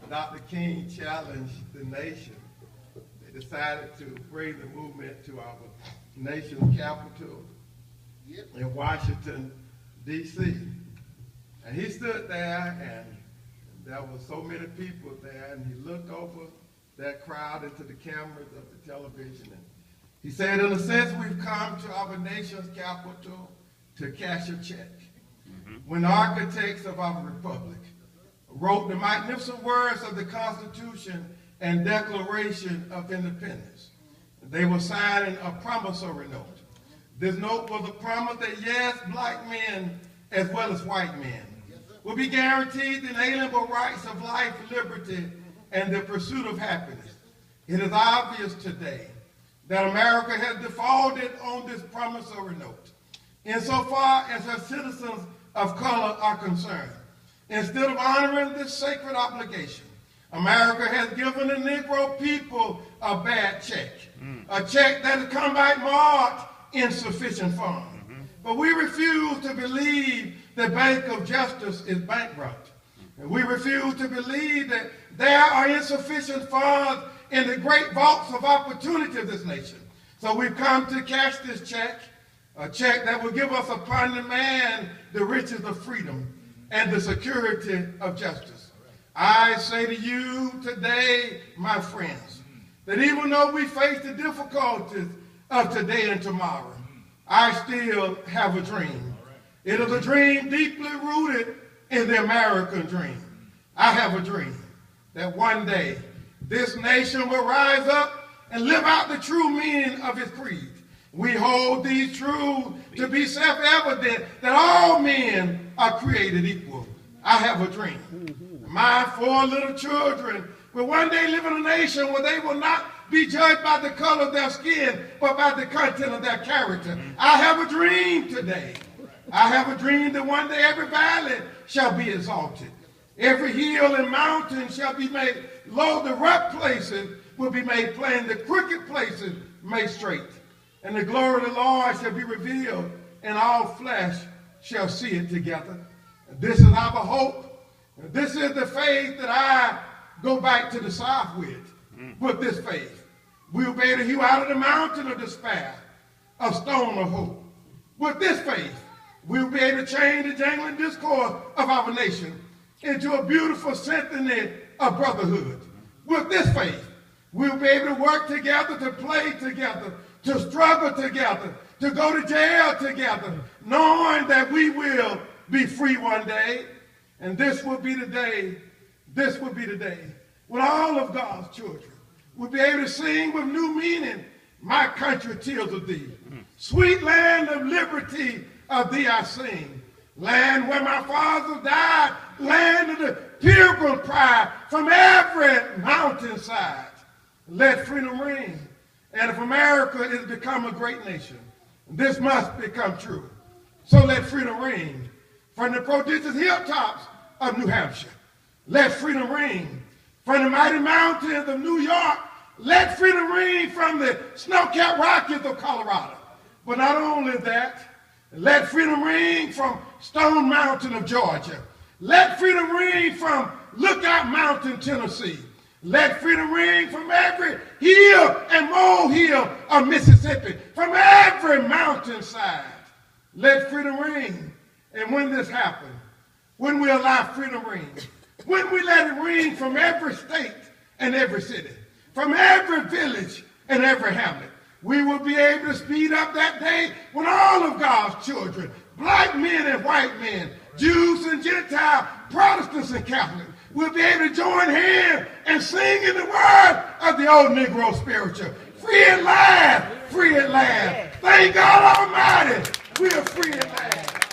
Dr. King challenged the nation. They decided to bring the movement to our nation's capital in Washington, D.C. And he stood there, and there were so many people there, and he looked over that crowd into the cameras of the television, and he said, in a sense, we've come to our nation's capital to cash a check. When the architects of our republic wrote the magnificent words of the Constitution and Declaration of Independence, they were signing a promissory note. This note was a promise that, yes, black men as well as white men will be guaranteed the inalienable rights of life, liberty, and the pursuit of happiness. It is obvious today that America has defaulted on this promissory note insofar as her citizens of color are concerned. Instead of honoring this sacred obligation, America has given the Negro people a bad check, a check that has come back marked insufficient funds. But we refuse to believe the Bank of Justice is bankrupt. And we refuse to believe that there are insufficient funds in the great vaults of opportunity of this nation. So we've come to cash this check, a check that will give us upon demand the riches of freedom and the security of justice. I say to you today, my friends, that even though we face the difficulties of today and tomorrow, I still have a dream. It is a dream deeply rooted in the American dream. I have a dream that one day this nation will rise up and live out the true meaning of its creed. We hold these truths to be self-evident that all men are created equal. I have a dream. My 4 little children will one day live in a nation where they will not be judged by the color of their skin, but by the content of their character. I have a dream today. I have a dream that one day every valley shall be exalted. Every hill and mountain shall be made low. The rough places will be made plain. The crooked places made straight. And the glory of the Lord shall be revealed, and all flesh shall see it together. This is our hope. This is the faith that I go back to the South with. With this faith, we will be able to hew out of the mountain of despair a stone of hope. With this faith, we will be able to change the jangling discord of our nation into a beautiful symphony of brotherhood. With this faith, we will be able to work together, to play together, to struggle together, to go to jail together, knowing that we will be free one day. And this will be the day, when all of God's children will be able to sing with new meaning, my country tears of thee. Sweet land of liberty, of thee I sing. Land where my fathers died, land of the pilgrim pride from every mountainside. Let freedom ring. And if America is to become a great nation, this must become true. So let freedom ring from the prodigious hilltops of New Hampshire. Let freedom ring from the mighty mountains of New York. Let freedom ring from the snow-capped Rockies of Colorado. But not only that, let freedom ring from Stone Mountain of Georgia. Let freedom ring from Lookout Mountain, Tennessee. Let freedom ring from every hill and molehill of Mississippi, from every mountainside. Let freedom ring. And when this happens, when we allow freedom ring, when we let it ring from every state and every city, from every village and every hamlet, we will be able to speed up that day when all of God's children, black men and white men, Jews and Gentiles, Protestants and Catholics, will be able to join hands and sing in the word of the old Negro spiritual. Free at last, free at last. Thank God Almighty, we are free at last.